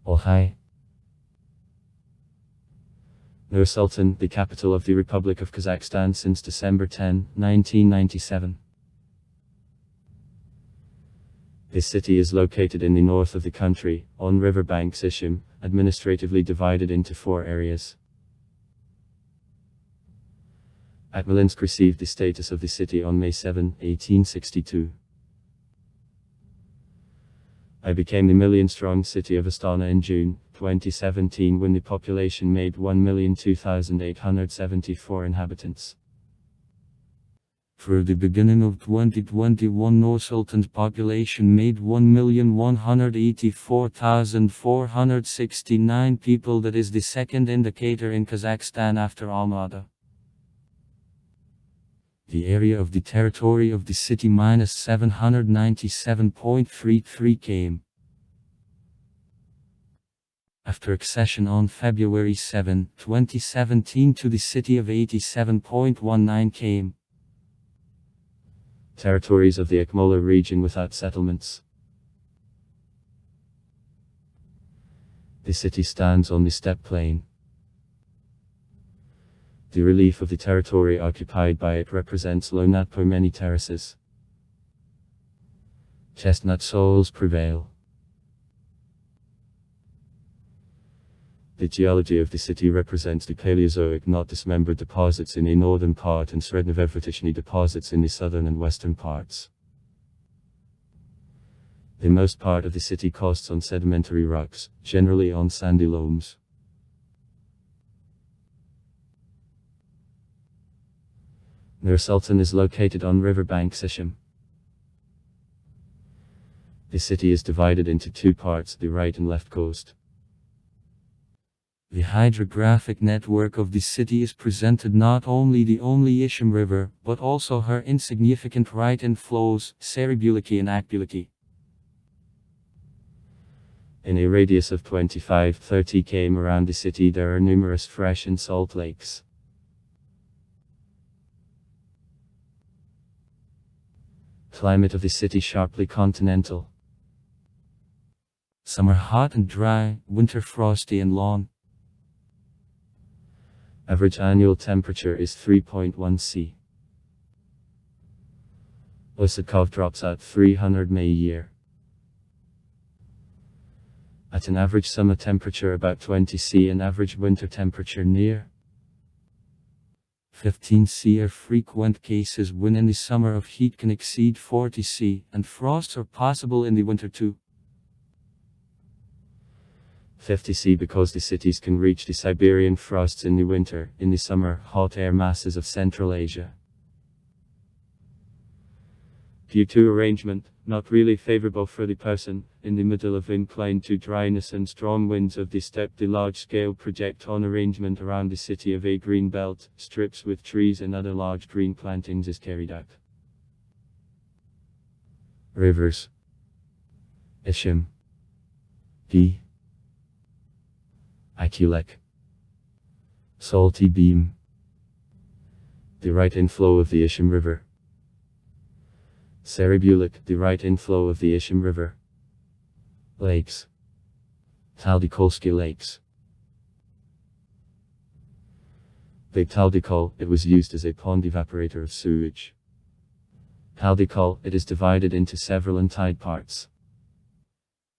Altai. Nur-Sultan, the capital of the Republic of Kazakhstan since December 10, 1997. This city is located in the north of the country, on riverbank Ishim, administratively divided into 4 areas. Akmolensk received the status of the city on May 7, 1862. It became the million-strong city of Astana in June 2017 when the population made 1,002,874 inhabitants. For the beginning of 2021, Nur-Sultan's population made 1,184,469 people, that is the second indicator in Kazakhstan after Almaty. The area of the territory of the city -797.33 km. After accession on February 7, 2017 to the city of 87.19 km. Territories of the Akmola region without settlements. The city stands on the steppe plain. The relief of the territory occupied by it represents low natpo many terraces. Chestnut soils prevail. The geology of the city represents the Paleozoic not dismembered deposits in the northern part and Srednevevritishny deposits in the southern and western parts. The most part of the city costs on sedimentary rocks, generally on sandy loams. Nur-Sultan is located on riverbank Ishim. The city is divided into 2 parts, the right and left coast. The hydrographic network of the city is presented not only the Ishim River, but also her insignificant right inflows, Saribuliki and Akbuliki. In a radius of 25-30 km around the city there are numerous fresh and salt lakes. Climate of the city sharply continental. Summer hot and dry, winter frosty and long. Average annual temperature is 3.1 C. Osakov drops at 300 May a year. At an average summer temperature about 20 C and average winter temperature near 15 C are frequent cases when in the summer of heat can exceed 40 C, and frosts are possible in the winter too. 50 C because the cities can reach the Siberian frosts in the winter, in the summer, hot air masses of Central Asia. Due to arrangement, not really favorable for the person, in the middle of incline to dryness and strong winds of the steppe, the large-scale project-on arrangement around the city of a green belt, strips with trees and other large green plantings is carried out. Rivers. Ishim. D. Akulek. Salty Beam. The right inflow of the Ishim River. Saribulik, the right inflow of the Ishim River. Lakes. Taldikolsky Lakes. Big Taldikol, it was used as a pond evaporator of sewage. Taldikol, it is divided into several untied parts.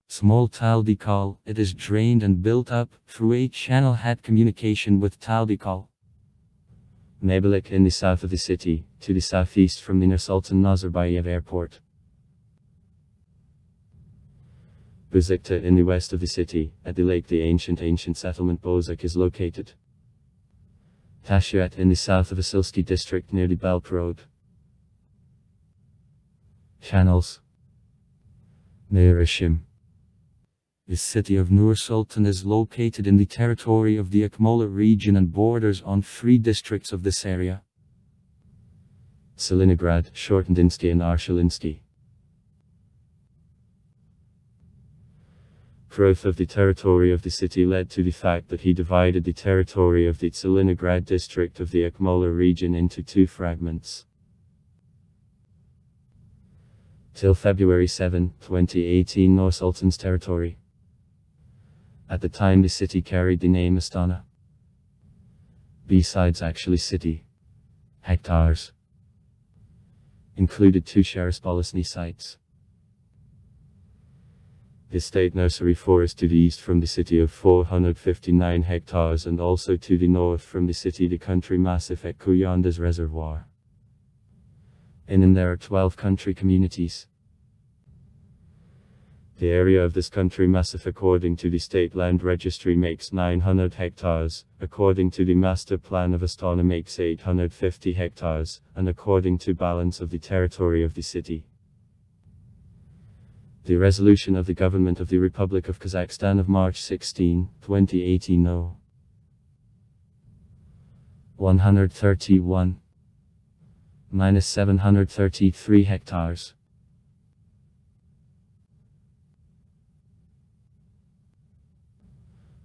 Small Taldikol, it is drained and built up through a channel had communication with Taldikol. Nebelik in the south of the city, to the southeast from the Nur-Sultan Nazarbayev airport. Buzikta in the west of the city, at the lake the ancient settlement Bozak is located. Tashyat in the south of Asilsky district near the Belt Road. Channels. Near Ishim. The city of Nur-Sultan is located in the territory of the Akmola region and borders on 3 districts of this area. Tselinigrad, Shortendinsky and Arshalinski. Growth of the territory of the city led to the fact that he divided the territory of the Tselinigrad district of the Akmola region into 2 fragments. Till February 7, 2018, Nur-Sultan's territory. At the time the city carried the name Astana. Besides actually city, hectares included 2 Shahrispolisny sites. The state nursery forest to the east from the city of 459 hectares, and also to the north from the city the country massif at Kuyandas reservoir. In there are 12 country communities. The area of this country massif according to the state land registry makes 900 hectares, according to the master plan of Astana makes 850 hectares, and according to balance of the territory of the city. The resolution of the Government of the Republic of Kazakhstan of March 16, 2018 No. 131 minus 733 hectares.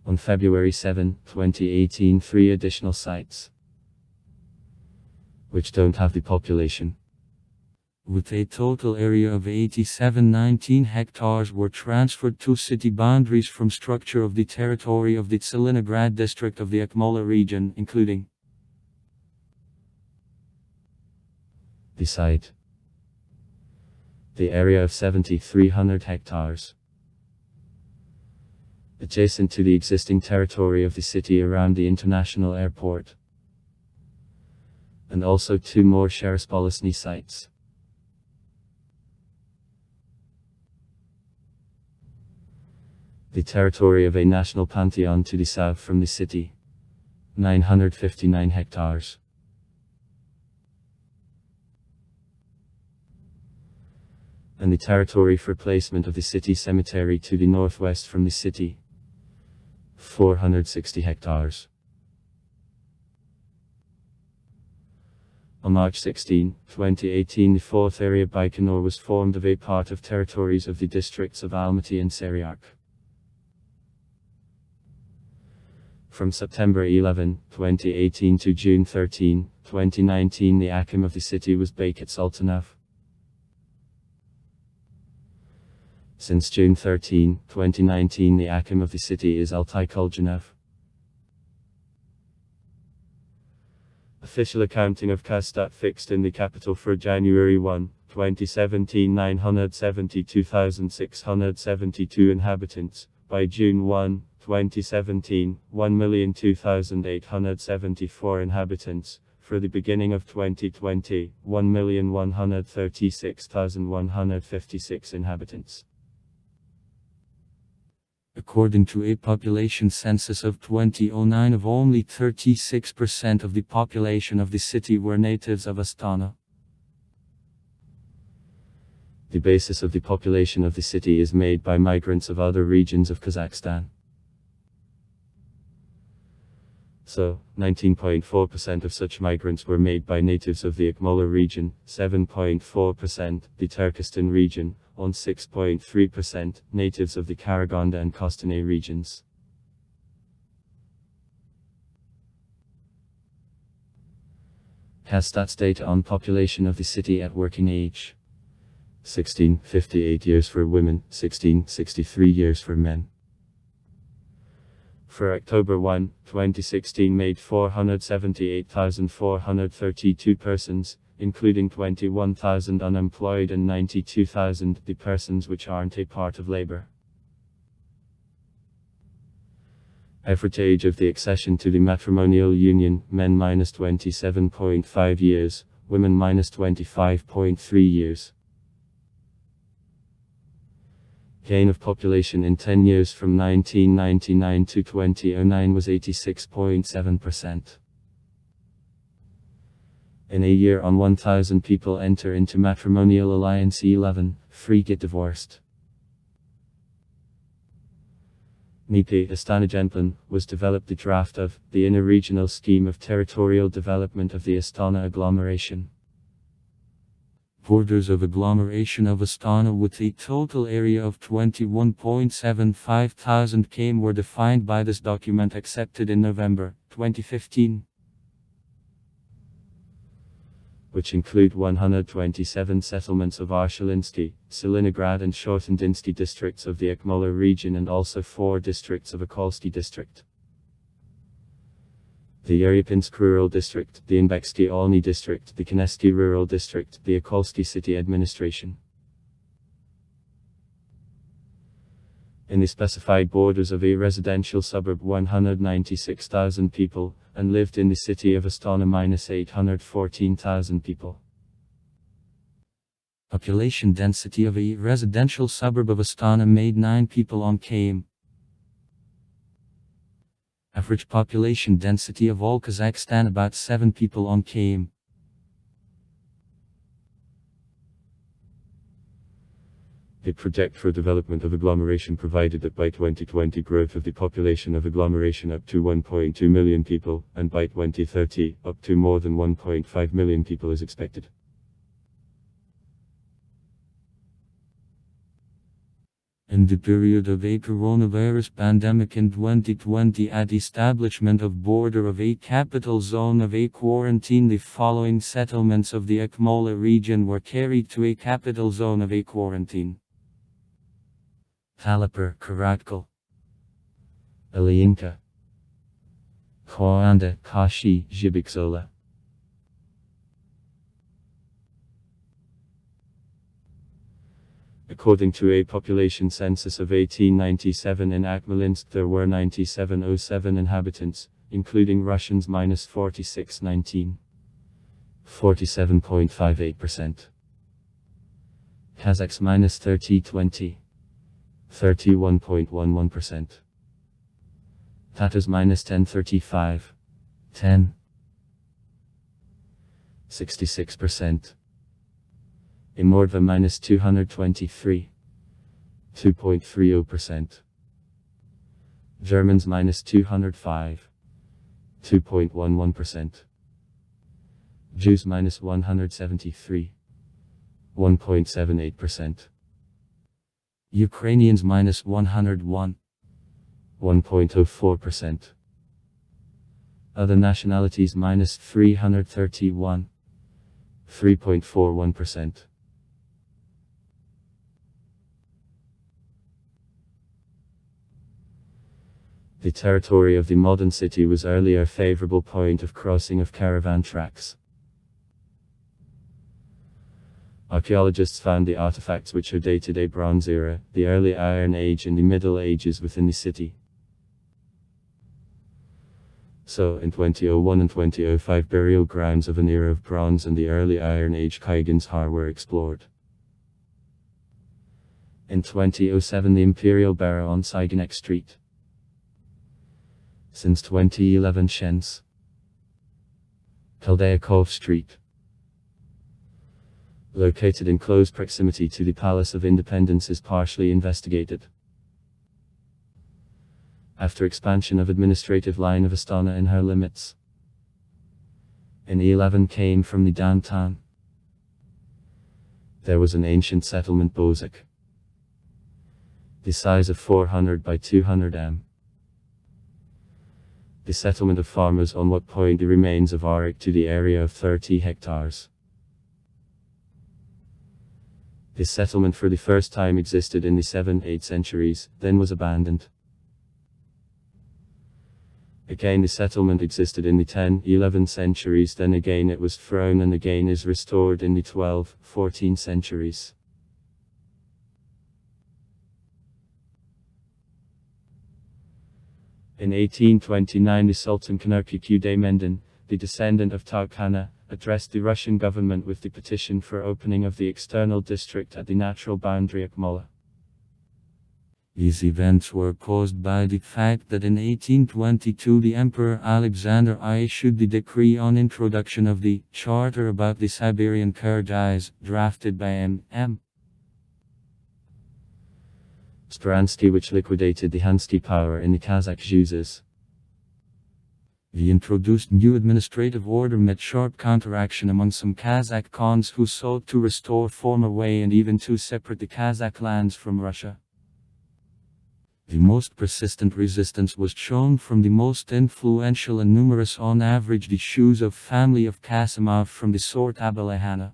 On February 7, 2018 3 additional sites, which don't have the population, with a total area of 8719 hectares were transferred to city boundaries from structure of the territory of the Tselinograd district of the Akmola region, including the site, the area of 7,300 hectares, adjacent to the existing territory of the city around the international airport, and also 2 more Shahrispolisny sites. The territory of a national pantheon to the south from the city, 959 hectares. And the territory for placement of the city cemetery to the northwest from the city, 460 hectares. On March 16, 2018 the 4th area Baikonur was formed of a part of territories of the districts of Almaty and Saryark. From September 11, 2018 to June 13, 2019 the Akim of the city was Baykat Sultanov. Since June 13, 2019 the Akim of the city is Altay Kuljanov. Official accounting of Kastat fixed in the capital for January 1, 2017 972,672 inhabitants, by June 1, 2017, 1,02,874 inhabitants, for the beginning of 2020, 1,136,156 inhabitants. According to a population census of 2009 of only 36% of the population of the city were natives of Astana. The basis of the population of the city is made by migrants of other regions of Kazakhstan. So, 19.4% of such migrants were made by natives of the Akmola region, 7.4% the Turkestan region, on 6.3% natives of the Karaganda and Kostanay regions. Kastat's data on population of the city at working age: 1658 years for women, 1663 years for men. For October 1, 2016 made 478,432 persons, including 21,000 unemployed and 92,000 the persons which aren't a part of labor. Average age of the accession to the matrimonial union: men minus 27.5 years, women minus 25.3 years. Gain of population in 10 years from 1999 to 2009 was 86.7%. In a year on 1,000 people enter into matrimonial alliance, 11 free get divorced. NIPI Astana was developed the draft of the Inner Regional Scheme of Territorial Development of the Astana Agglomeration. Borders of agglomeration of Astana with a total area of 21.75 thousand km were defined by this document accepted in November 2015. which include 127 settlements of Arshalinsky, Seliningrad and Shortendinsky districts of the Akmola region and also 4 districts of Akolsky district. The Uryapinsk Rural District, the Inbeksky Olny District, the Kinesky Rural District, the Akolsky City Administration. In the specified borders of a residential suburb 196,000 people, and lived in the city of Astana -814,000 people. Population density of a residential suburb of Astana made 9 people on km. Average population density of all Kazakhstan about 7 people on km. It project for development of agglomeration provided that by 2020 growth of the population of agglomeration up to 1.2 million people, and by 2030 up to more than 1.5 million people is expected. In the period of a coronavirus pandemic in 2020 at establishment of border of a capital zone of a quarantine, the following settlements of the Akmola region were carried to a capital zone of a quarantine. Talapur, Karatkal, Ilyinka, Khoanda, Kashi, Zhibikzola. According to a population census of 1897 in Akmolinsk, there were 9707 inhabitants, including Russians -4619, 47.58%. Kazakhs -3020, 31.11%. Tatars -1035, 10, 66%. In Mordva -223, 2.30%. Germans -205, 2.11%. Jews -173, 1.78%. Ukrainians -101, 1.04%. Other nationalities -331, 3.41%. The territory of the modern city was earlier a favorable point of crossing of caravan tracks. Archaeologists found the artifacts which are dated a Bronze Era, the early Iron Age and the Middle Ages within the city. So, in 2001 and 2005 burial grounds of an era of Bronze and the early Iron Age Kaigans Har were explored. In 2007 the Imperial Barrow on Saiganek Street. Since 2011 Shens, Kaldaikov Street. Located in close proximity to the Palace of Independence is partially investigated. After expansion of administrative line of Astana in her limits. In 11 came from the downtown. There was an ancient settlement Bozak. The size of 400 by 200 m. The settlement of farmers on what point the remains of Arik to the area of 30 hectares. This settlement for the first time existed in the 7-8 centuries, then was abandoned. Again the settlement existed in the 10-11 centuries, then again it was thrown and again is restored in the 12-14 centuries. In 1829 the Sultan Kanarkuk Mendin, the descendant of Tarkhana, addressed the Russian government with the petition for opening of the external district at the natural boundary Akmola. These events were caused by the fact that in 1822 the Emperor Alexander I issued the decree on introduction of the Charter about the Siberian Kyrgyz, drafted by M.M. Speransky, which liquidated the Hansky power in the Kazakh Juzes. The introduced new administrative order met sharp counteraction among some Kazakh Khans who sought to restore former way and even to separate the Kazakh lands from Russia. The most persistent resistance was shown from the most influential and numerous on average the Shus of family of Kasimov from the Sort Abalahana.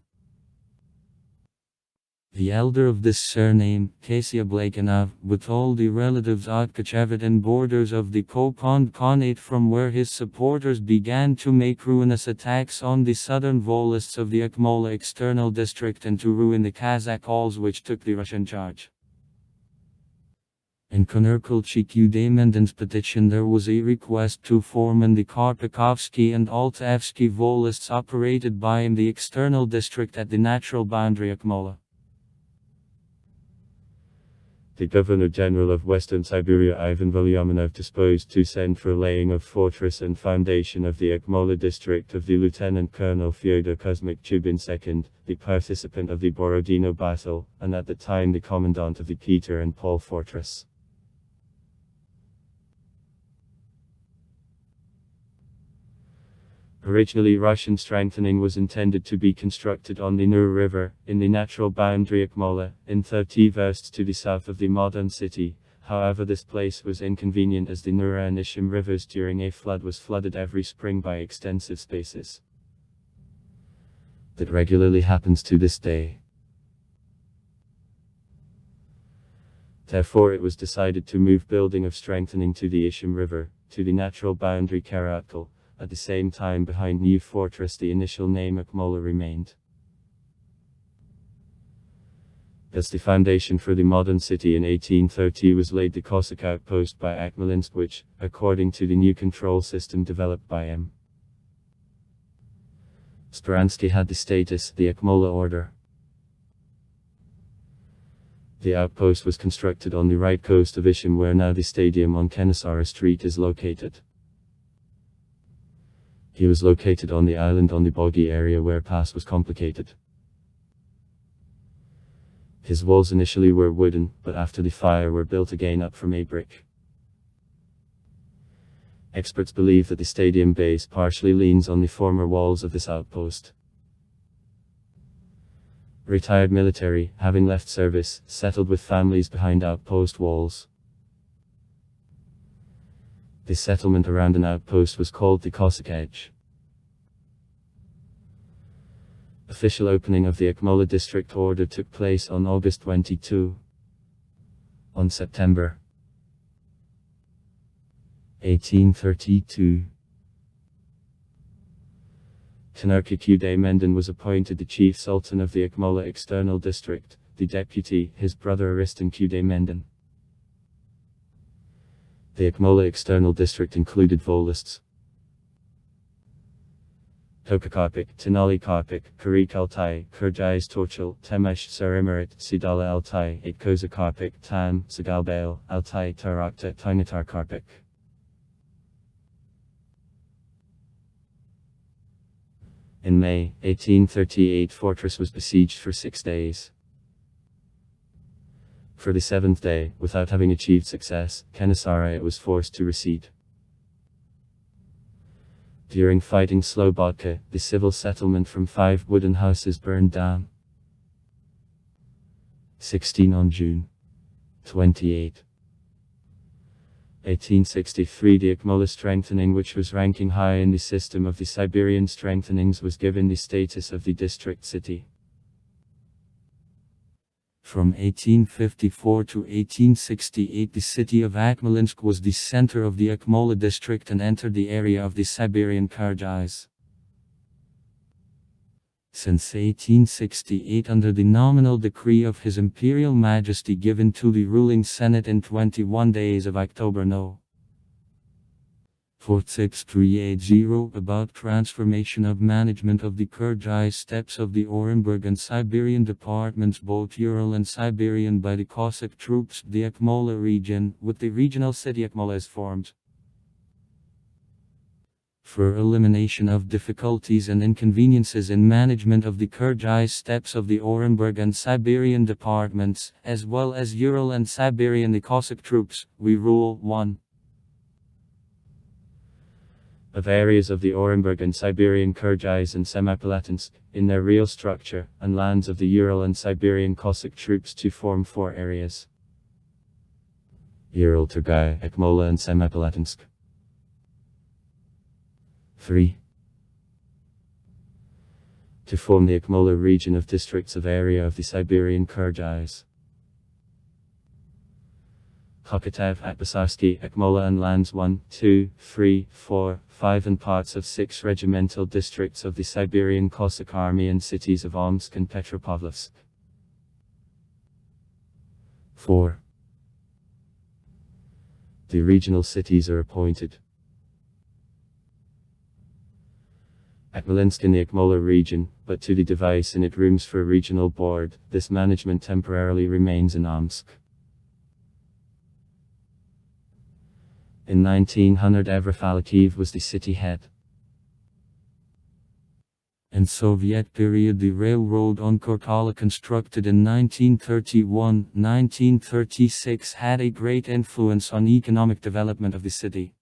The elder of this surname, Kasia Blakenov, with all the relatives Otkachevet and borders of the Popond Khanate, from where his supporters began to make ruinous attacks on the southern volists of the Akmola external district and to ruin the Kazakh Ols which took the Russian charge. In Konerkulchik Udemenden's petition there was a request to form in the Karpakovsky and Altavsky volists operated by him the external district at the natural boundary Akmola. The Governor-General of Western Siberia Ivan Volyaminov disposed to send for laying of fortress and foundation of the Akmola district of the Lieutenant Colonel Fyodor Kuzmik Chubin II, the participant of the Borodino battle, and at the time the commandant of the Peter and Paul fortress. Originally Russian strengthening was intended to be constructed on the Nur River, in the natural boundary Akmola, in 30 versts to the south of the modern city. However, this place was inconvenient as the Nura and Ishim rivers during a flood was flooded every spring by extensive spaces. That regularly happens to this day. Therefore it was decided to move building of strengthening to the Ishim River, to the natural boundary Karatkal. At the same time behind new fortress the initial name Akmola remained. As the foundation for the modern city in 1830 was laid the Cossack outpost by Akmolinsk which, according to the new control system developed by M. Speransky had the status, the Akmola order. The outpost was constructed on the right coast of Ishim where now the stadium on Kenasara Street is located. He was located on the island on the boggy area where pass was complicated. His walls initially were wooden, but after the fire were built again up from a brick. Experts believe that the stadium base partially leans on the former walls of this outpost. Retired military, having left service, settled with families behind outpost walls. The settlement around an outpost was called the Cossack Edge. Official opening of the Akmola district order took place on August 22. On September 1832, Tanerkik Uday was appointed the chief sultan of the Akmola external district, the deputy, his brother Ariston Uday. The Akmola external district included volists Tokakarpik, Tenali Karpik, Karik Altai, Kyrgyz Torchal, Temesh Sarimirit, Sidala Altai, Itkoza Karpik, Tam, Sagalbail, Altai Tarakta, Tainatar Karpik. In May 1838 fortress was besieged for 6 days. For the 7th day, without having achieved success, Kenasara it was forced to recede. During fighting Slobodka, the civil settlement from 5 wooden houses burned down. 16 on June 28. 1863 the Akmola strengthening which was ranking high in the system of the Siberian strengthenings was given the status of the district city. From 1854 to 1868 the city of Akmolinsk was the center of the Akmola district and entered the area of the Siberian Kyrgyz. Since 1868 under the nominal decree of His Imperial Majesty given to the ruling Senate in 21 days of October No. 46380 about transformation of management of the Kyrgyz steppes of the Orenburg and Siberian departments both Ural and Siberian by the Cossack troops, the Akmola region, with the regional city Akmola is formed. For elimination of difficulties and inconveniences in management of the Kyrgyz steppes of the Orenburg and Siberian departments, as well as Ural and Siberian the Cossack troops, we rule 1. Of areas of the Orenburg and Siberian Kyrgyz and Semipalatinsk, in their real structure, and lands of the Ural and Siberian Cossack troops to form 4 areas. Ural, Turgai, Akmola and Semipalatinsk. 3. To form the Akmola region of districts of area of the Siberian Kyrgyz. Khokhtev, Atbasarsky, Akmola and lands 1, 2, 3, 4, 5 and parts of 6 regimental districts of the Siberian Cossack Army and cities of Omsk and Petropavlovsk. 4. The regional cities are appointed. Akmolensk in the Akmola region, but to the device in it rooms for a regional board, this management temporarily remains in Omsk. In 1900 Evrafalikiv was the city head. In Soviet period the railroad on Kortala constructed in 1931-1936 had a great influence on economic development of the city.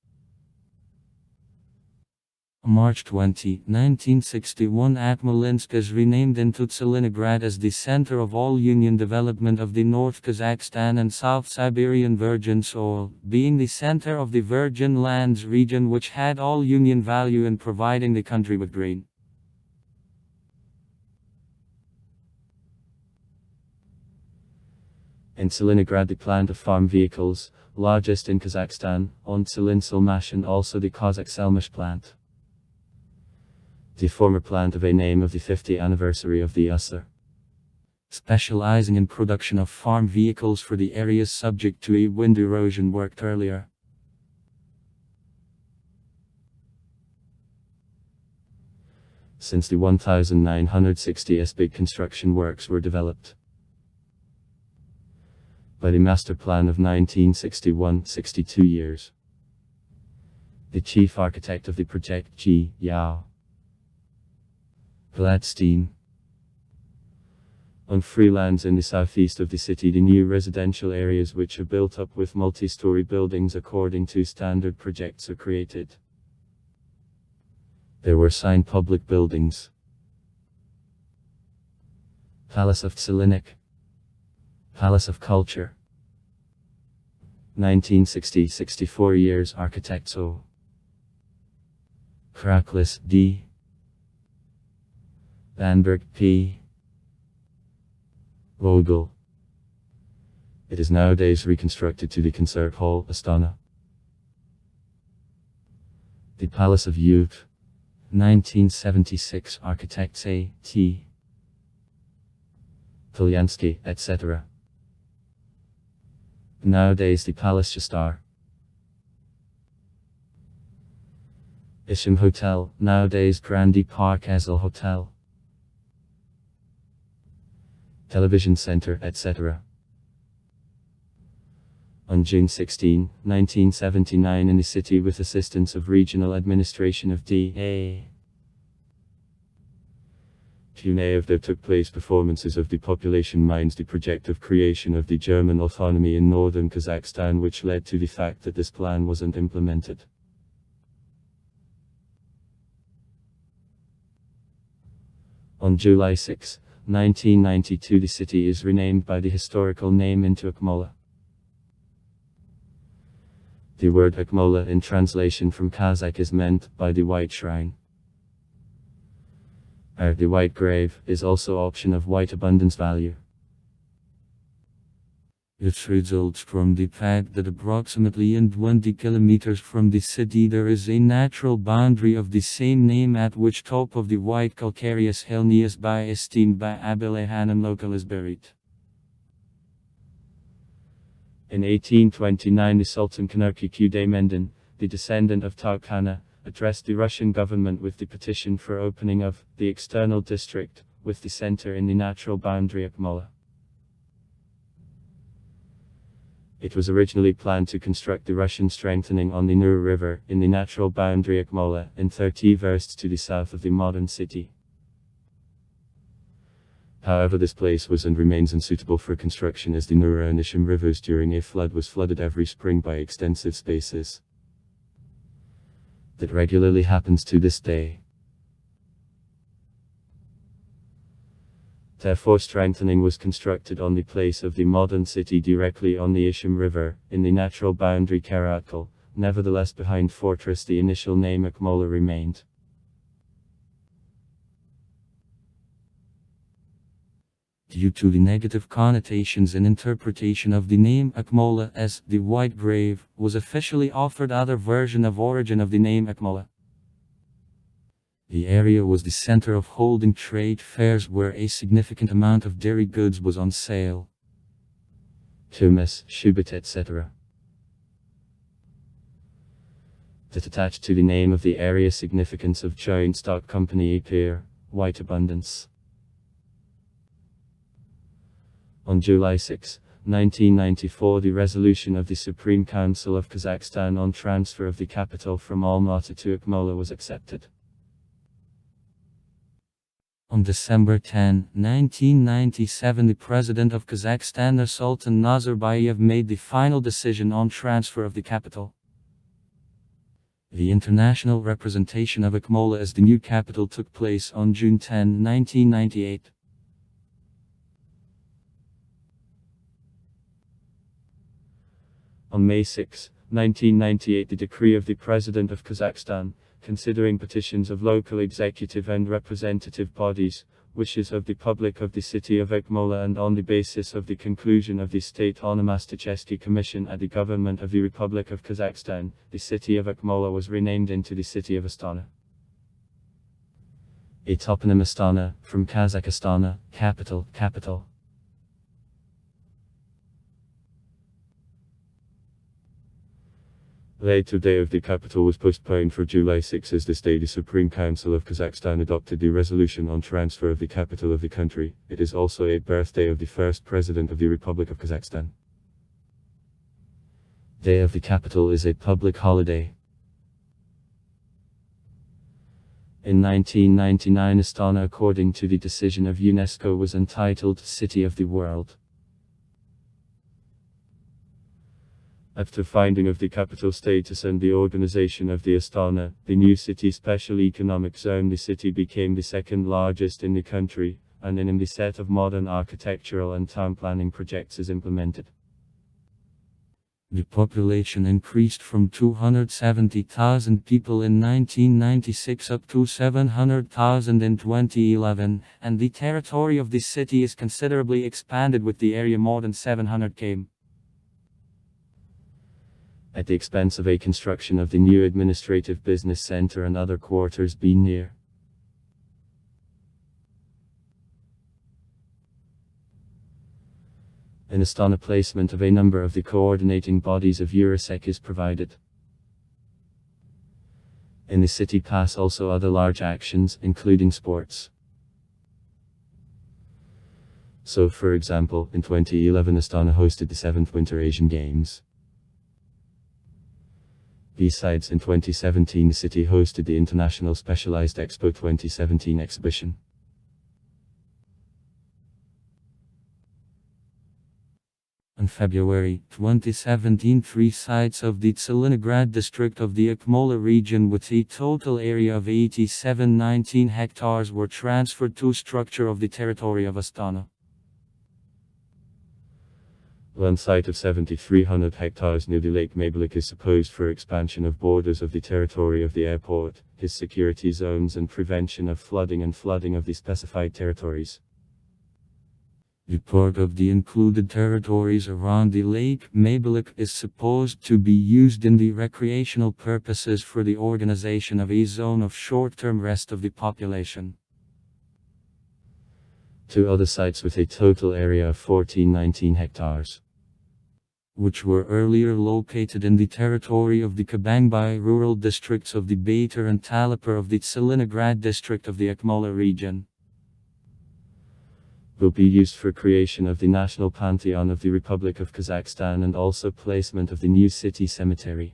March 20, 1961 Akmolensk is renamed into Tselinograd as the center of all union development of the North Kazakhstan and South Siberian Virgin Soil, being the center of the Virgin Lands region which had all union value in providing the country with grain. In Tselinograd the plant of farm vehicles, largest in Kazakhstan, on Tselin-Silmash and also the Kazakh Selmash plant. The former plant of a name of the 50th anniversary of the USSR. Specializing in production of farm vehicles for the areas subject to a wind erosion worked earlier. Since the 1960s big construction works were developed by the master plan of 1961, 62 years. The chief architect of the project G. Yao Gladstein. On free lands in the southeast of the city the new residential areas which are built up with multi-story buildings according to standard projects are created. There were signed public buildings. Palace of Tselinik. Palace of Culture. 1960, 64 years architect O. Kraklis D. Vanberg P. Vogel. It is nowadays reconstructed to the Concert Hall, Astana. The Palace of Youth. 1976 architects A. T. Polyansky, etc. Nowadays the Palace Shastar. Ishim Hotel, nowadays Grandi Park Ezel Hotel. Television Center, etc. On June 16, 1979 in the city with assistance of Regional Administration of D.A. Punev there took place performances of the population minds the project of creation of the German autonomy in northern Kazakhstan which led to the fact that this plan wasn't implemented. On July 6, 1992 the city is renamed by the historical name into Akmola. The word Akmola in translation from Kazakh is meant by the White Shrine. The White Grave is also option of white abundance value. It results from the fact that approximately 20 kilometers from the city there is a natural boundary of the same name at which top of the white calcareous hill nearby esteemed by Abilehanan local is buried. In 1829 the Sultan Kanarki Kudemendin, the descendant of Tarkhana, addressed the Russian government with the petition for opening of the external district, with the center in the natural boundary Akmola. It was originally planned to construct the Russian strengthening on the Nur River, in the natural boundary Akmola, in 30 versts to the south of the modern city. However, this place was and remains unsuitable for construction as the Nura and Ishim rivers during a flood was flooded every spring by extensive spaces. That regularly happens to this day. Therefore strengthening was constructed on the place of the modern city directly on the Ishim River, in the natural boundary Karatkal. Nevertheless behind fortress the initial name Akmola remained. Due to the negative connotations and interpretation of the name Akmola as the White Grave, was officially offered other version of origin of the name Akmola. The area was the center of holding trade fairs where a significant amount of dairy goods was on sale. Kumis, Shubit, etc. That attached to the name of the area significance of joint stock company appear, white abundance. On July 6, 1994 the resolution of the Supreme Council of Kazakhstan on transfer of the capital from Almaty to Akmola was accepted. On December 10, 1997 the President of Kazakhstan Nur-Sultan Nazarbayev made the final decision on transfer of the capital. The international representation of Akmola as the new capital took place on June 10, 1998. On May 6, 1998 the decree of the President of Kazakhstan, considering petitions of local executive and representative bodies, wishes of the public of the city of Akmola and on the basis of the conclusion of the State Onomastichesky Commission at the Government of the Republic of Kazakhstan, the city of Akmola was renamed into the city of Astana. A toponym Astana, from Kazakhstan, capital, capital. Later day of the capital was postponed for July 6 as this day the Supreme Council of Kazakhstan adopted the resolution on transfer of the capital of the country. It is also a birthday of the first President of the Republic of Kazakhstan. Day of the capital is a public holiday. In 1999 Astana, according to the decision of UNESCO, was entitled City of the World. After finding of the capital status and the organization of the Astana, the new city special economic zone, the city became the second largest in the country, and in the set of modern architectural and town planning projects is implemented. The population increased from 270,000 people in 1996 up to 700,000 in 2011, and the territory of the city is considerably expanded with the area more than 700 km. At the expense of a construction of the new administrative business center and other quarters being near. In Astana, placement of a number of the coordinating bodies of Eurosec is provided. In the city pass also other large actions, including sports. So for example, in 2011 Astana hosted the 7th Winter Asian Games. Besides, in 2017 the city hosted the International Specialized Expo 2017 exhibition. In February 2017 3 sites of the Tselinograd district of the Akmola region with a total area of 8719 hectares were transferred to structure of the territory of Astana. One site of 7,300 hectares near the Lake Mabalik is supposed for expansion of borders of the territory of the airport, his security zones and prevention of flooding of the specified territories. The part of the included territories around the Lake Mabalik is supposed to be used in the recreational purposes for the organization of a zone of short-term rest of the population. 2 other sites with a total area of 1,419 hectares, which were earlier located in the territory of the Kabangbai rural districts of the Baytar and Talipur of the Tselinograd district of the Akmola region, will be used for creation of the National Pantheon of the Republic of Kazakhstan and also placement of the new city cemetery.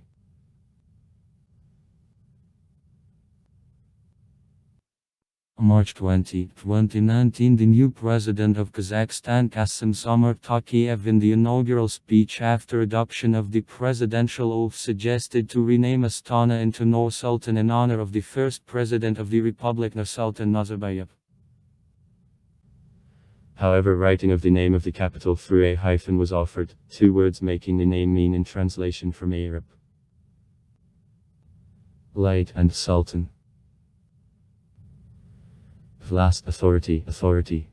On March 20, 2019, the new president of Kazakhstan Kassym-Jomart Tokayev in the inaugural speech after adoption of the presidential oath suggested to rename Astana into Nur-Sultan in honor of the first president of the Republic Nur-Sultan Nazarbayev. However, writing of the name of the capital through a hyphen was offered, two words making the name mean in translation from Arab. Light and Sultan. Vlast, authority, authority.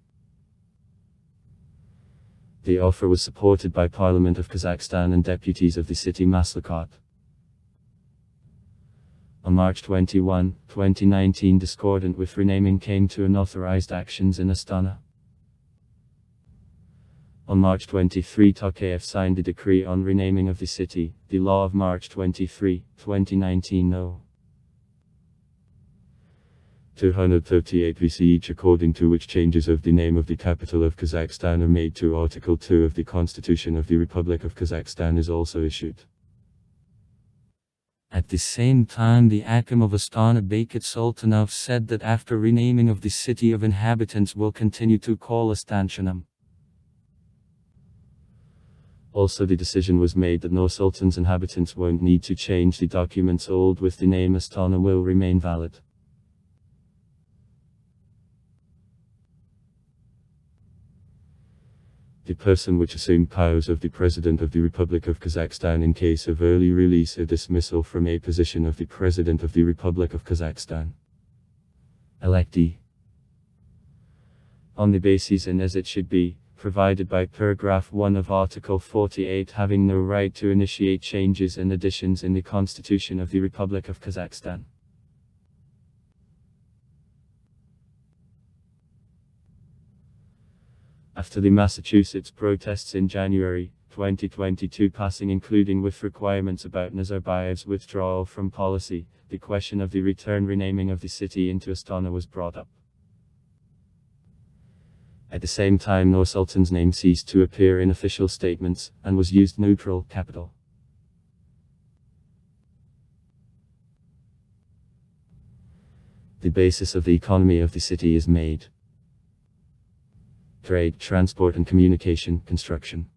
The offer was supported by Parliament of Kazakhstan and deputies of the city Maslakat. On March 21, 2019, discordant with renaming came to unauthorized actions in Astana. On March 23, Tokayev signed the decree on renaming of the city, the law of March 23, 2019 No. 238 VCH, according to which changes of the name of the capital of Kazakhstan are made to Article 2 of the Constitution of the Republic of Kazakhstan is also issued. At the same time, the Hakim of Astana Bakit Sultanov said that after renaming of the city of inhabitants will continue to call Astanshanam. Also, the decision was made that Nur-Sultan's inhabitants won't need to change the documents old with the name Astana will remain valid. The person which assumed powers of the President of the Republic of Kazakhstan in case of early release or dismissal from a position of the President of the Republic of Kazakhstan. Electee. On the basis and as it should be, provided by paragraph 1 of Article 48, having no right to initiate changes and additions in the Constitution of the Republic of Kazakhstan. After the Massachusetts protests in January 2022 passing, including with requirements about Nazarbayev's withdrawal from policy, the question of the return renaming of the city into Astana was brought up. At the same time, Nur-Sultan's name ceased to appear in official statements, and was used neutral, capital. The basis of the economy of the city is made trade, transport and communication, construction.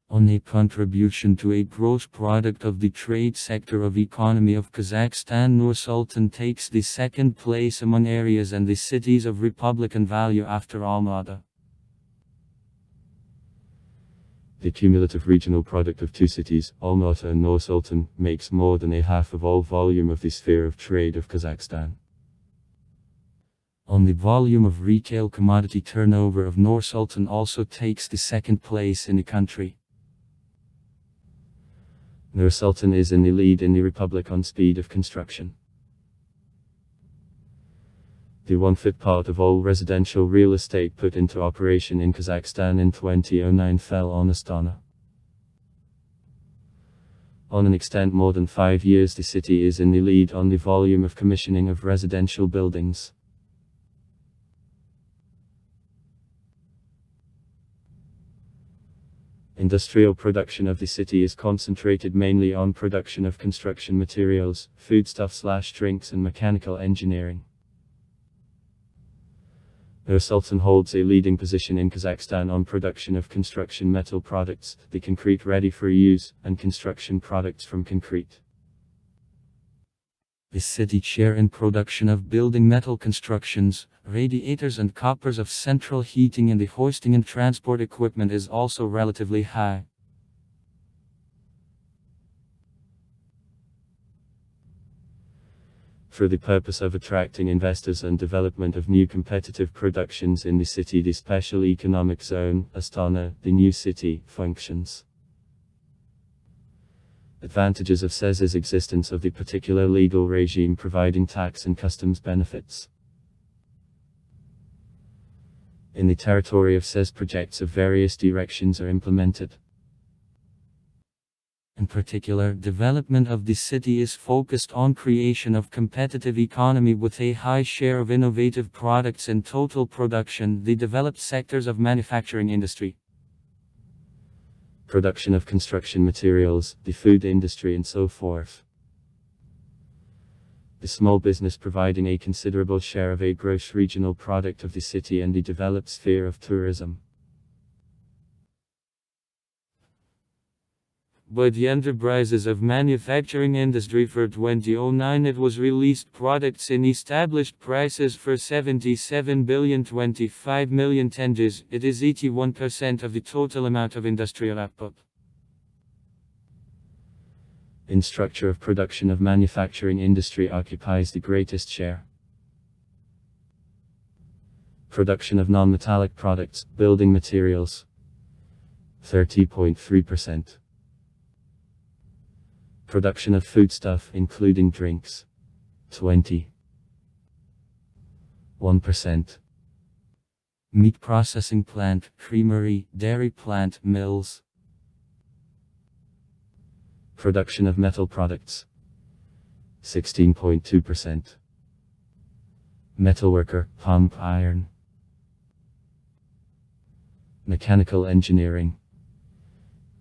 On a contribution to a gross product of the trade sector of economy of Kazakhstan, Nur-Sultan takes the second place among areas and the cities of republican value after Almaty. The cumulative regional product of two cities, Almaty and Nur-Sultan, makes more than a half of all volume of the sphere of trade of Kazakhstan. On the volume of retail commodity turnover of Nur-Sultan also takes the second place in the country. Nur-Sultan is in the lead in the Republic on speed of construction. The 1/5 part of all residential real estate put into operation in Kazakhstan in 2009 fell on Astana. On an extent more than 5 years, the city is in the lead on the volume of commissioning of residential buildings. Industrial production of the city is concentrated mainly on production of construction materials, foodstuffs/drinks and mechanical engineering. Nur-Sultan holds a leading position in Kazakhstan on production of construction metal products, the concrete ready for use, and construction products from concrete. The city share in production of building metal constructions, radiators and coppers of central heating and the hoisting and transport equipment is also relatively high. For the purpose of attracting investors and development of new competitive productions in the city, the Special Economic Zone, Astana, the new city, functions. Advantages of SEZ's existence of the particular legal regime providing tax and customs benefits. In the territory of SEZ, projects of various directions are implemented. In particular, development of the city is focused on creation of competitive economy with a high share of innovative products in total production, the developed sectors of manufacturing industry, production of construction materials, the food industry and so forth. The small business providing a considerable share of a gross regional product of the city, and the developed sphere of tourism. by the enterprises of manufacturing industry for 2009. It was released products in established prices for 77,025 million tenges. It is 81% of the total amount of industrial output. In structure of production of manufacturing industry occupies the greatest share. Production of non-metallic products, building materials, 30.3%. Production of foodstuff, including drinks, 21%. Meat processing plant, creamery, dairy plant, mills. Production of metal products, 16.2%. Metalworker, pump iron. Mechanical engineering,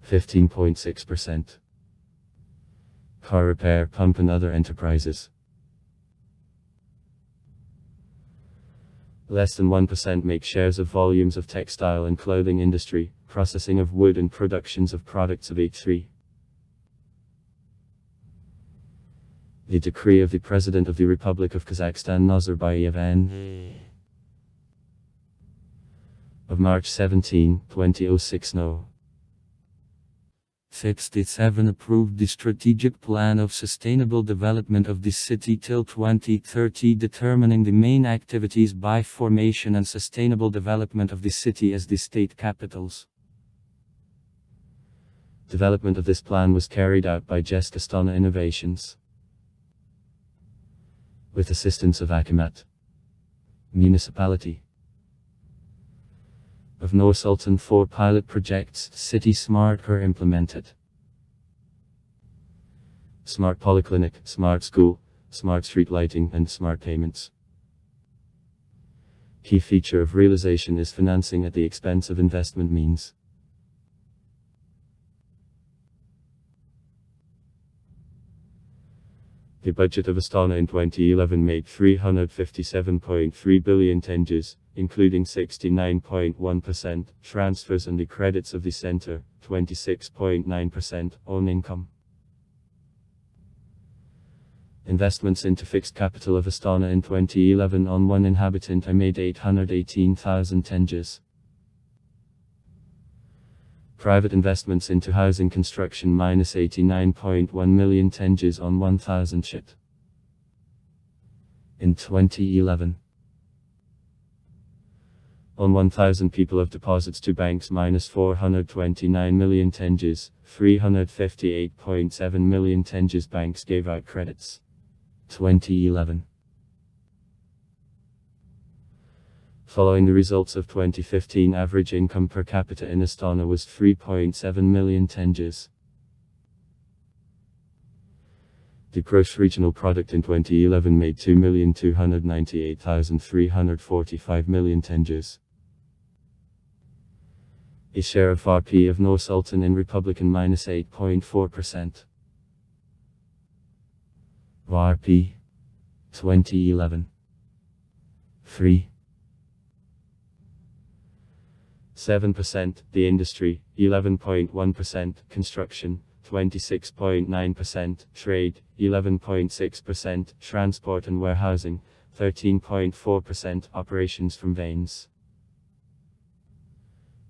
15.6%. Car repair, pump and other enterprises. Less than 1% make shares of volumes of textile and clothing industry, processing of wood and productions of products of H3. The decree of the President of the Republic of Kazakhstan Nazarbayev N. of March 17, 2006 No. 67 approved the strategic plan of sustainable development of the city till 2030, determining the main activities by formation and sustainable development of the city as the state capitals. Development of this plan was carried out by Kazakhstan Innovations with assistance of Akamat municipality of Nur-Sultan. 4 pilot projects, City Smart, were implemented. Smart Polyclinic, Smart School, Smart Street Lighting and Smart Payments. Key feature of realization is financing at the expense of investment means. The budget of Astana in 2011 made 357.3 billion tenges, including 69.1% transfers and the credits of the center, 26.9% own income. Investments into fixed capital of Astana in 2011 on one inhabitant I made 818,000 tenges. Private investments into housing construction minus 89.1 million tenges on 1,000 shit. In 2011. On 1,000 people of deposits to banks minus 429 million tenges, 358.7 million tenges banks gave out credits. 2011. Following the results of 2015, average income per capita in Astana was 3.7 million tenges. The gross regional product in 2011 made 2,298,345 million tenges. A share of RP of Nur-Sultan in Republican minus 8.4%. RP 2011 3 7%, the industry, 11.1%, construction, 26.9%, trade, 11.6%, transport and warehousing, 13.4%, operations from veins.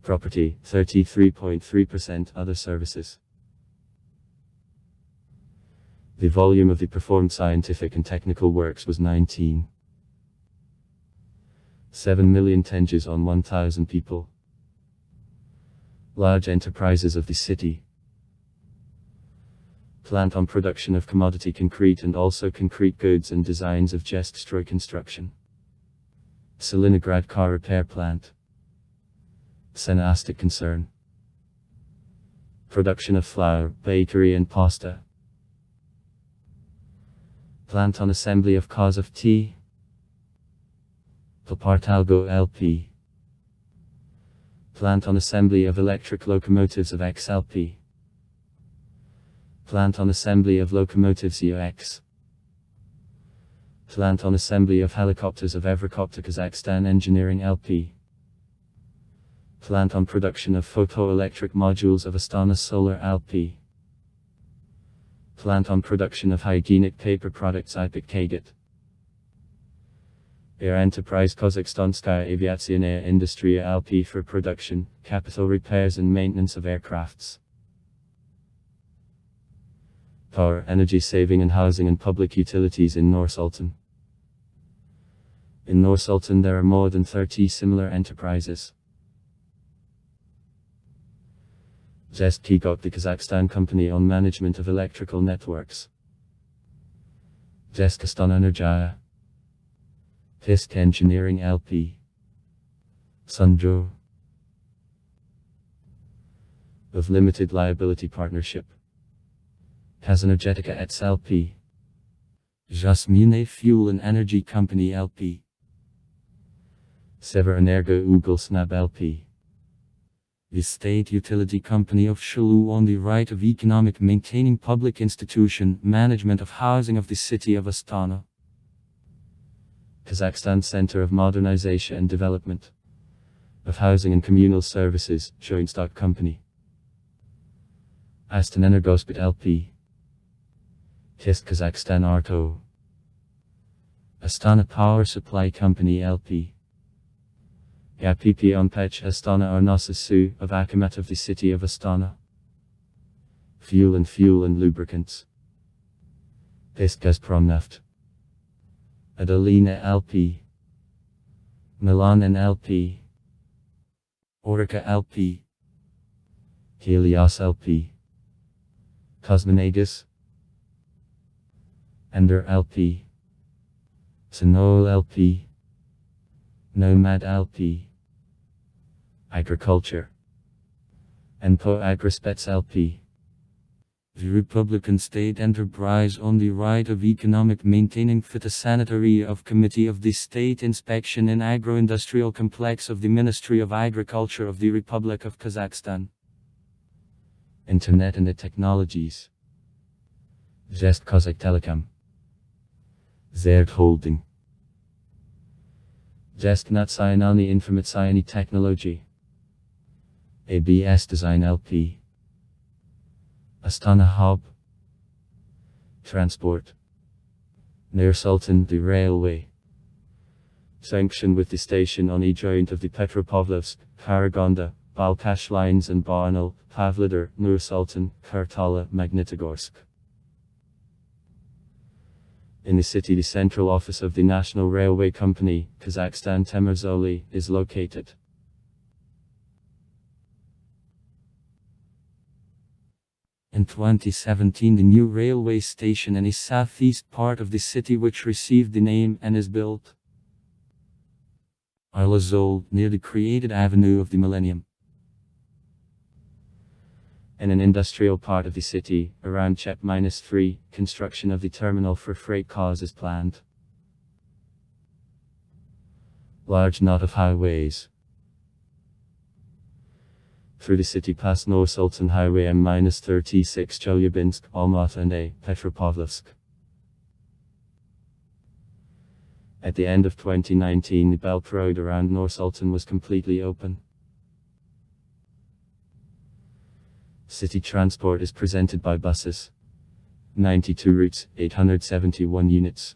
Property, 33.3%, other services. The volume of the performed scientific and technical works was 19.7 million tenges on 1,000 people. Large enterprises of the city. Plant on production of commodity concrete and also concrete goods and designs of Stroy construction. Seleningrad car repair plant. Senastic concern. Production of flour, bakery and pasta. Plant on assembly of cars of tea. Papartalgo LP. Plant on assembly of electric locomotives of XLP. Plant on assembly of locomotives UX. Plant on assembly of helicopters of Evrocopter Kazakhstan Engineering LP. Plant on production of photoelectric modules of Astana Solar LP. Plant on production of hygienic paper products Ipik Kagat. Air Enterprise Kazakhstanskaya Aviatsionnaya Industria LP for production, capital repairs and maintenance of aircrafts. Power, energy saving and housing and public utilities in Nur-Sultan. In Nur-Sultan there are more than 30 similar enterprises. Zest Kigok, the Kazakhstan company on management of electrical networks. Zest Astana Enerjaya. Pisk Engineering LP. Sunjo. Of limited liability partnership. Kazanergetica ETS LP. Jasmine Fuel and Energy Company LP. Sever Energo Ugelsnab LP. The state utility company of Shalu on the right of economic maintaining public institution, management of housing of the city of Astana. Kazakhstan Center of Modernization and Development of Housing and Communal Services, Joint Stock Company. Aston Energospit LP. Tisk Kazakhstan Arto. Astana Power Supply Company LP. Gapipi Onpech Astana Arnasa of Akamat of the city of Astana. Fuel and lubricants. Tisk Gazpromneft. Adalina LP. Milan and LP. Orica LP. Helios LP. Cosmonagus. Ender LP. Sinol LP. Nomad LP. Agriculture. Enpo Agrispets LP. The Republican State Enterprise on the right of economic maintaining phytosanitary of Committee of the State Inspection and Agro-Industrial Complex of the Ministry of Agriculture of the Republic of Kazakhstan. Internet and the Technologies. Zest Kazakh Telecom. Zerd Holding. Zest Natsianani Informatsiani Technology. ABS Design LP. Astana Hub. Transport. Nur-Sultan the railway. Sanction with the station on a joint of the Petropavlovsk, Karagonda, Balkash lines and Barnal, Pavlodar, Nur-Sultan, Kartala, Magnitogorsk. In the city the central office of the National Railway Company, Kazakhstan Temirzoly, is located. In 2017 the new railway station in the southeast part of the city which received the name and is built. Arlazol, near the created Avenue of the Millennium. In an industrial part of the city, around Chep-3, construction of the terminal for freight cars is planned. Large knot of highways. Through the city past Nur-Sultan Highway M-36 Chelyabinsk, Almaty and A. Petropavlovsk. At the end of 2019 the belt road around Nur-Sultan was completely open. City transport is presented by buses. 92 routes, 871 units.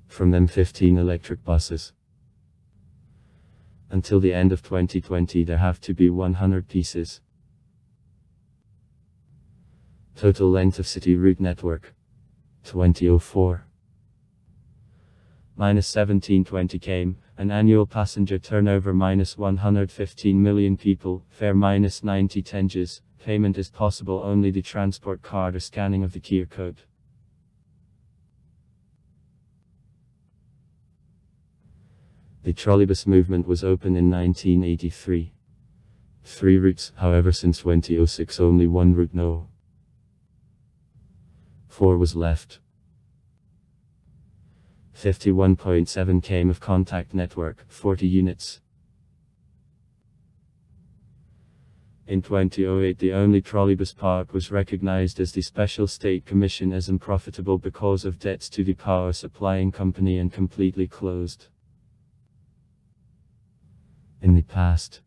From them 15 electric buses. Until the end of 2020 there have to be 100 pieces. Total length of city route network. 2004. -1720 km, an annual passenger turnover -115 million people, fare -90 tenges, payment is possible only the transport card or scanning of the QR code. The trolleybus movement was open in 1983. 3 routes, however since 2006 only 1 route No. 4 was left. 51.7 km of contact network, 40 units. In 2008 the only trolleybus park was recognized as the Special State Commission as unprofitable because of debts to the power supplying company and completely closed. In the past,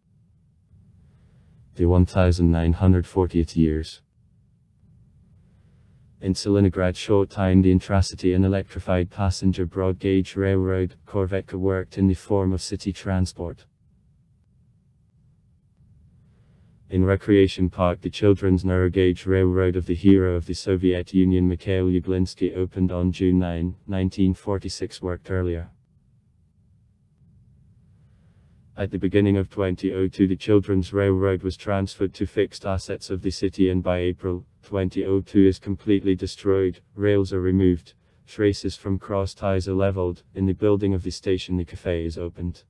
the 1940th years, In Stalingrad short time the intracity and electrified passenger broad gauge railroad, Korvetka worked in the form of city transport. In Recreation Park the children's narrow gauge railroad of the hero of the Soviet Union Mikhail Yaglinski opened on June 9, 1946 worked earlier. At the beginning of 2002 the children's railroad was transferred to fixed assets of the city and by April 2002 is completely destroyed, rails are removed, traces from cross ties are leveled, in the building of the station the cafe is opened.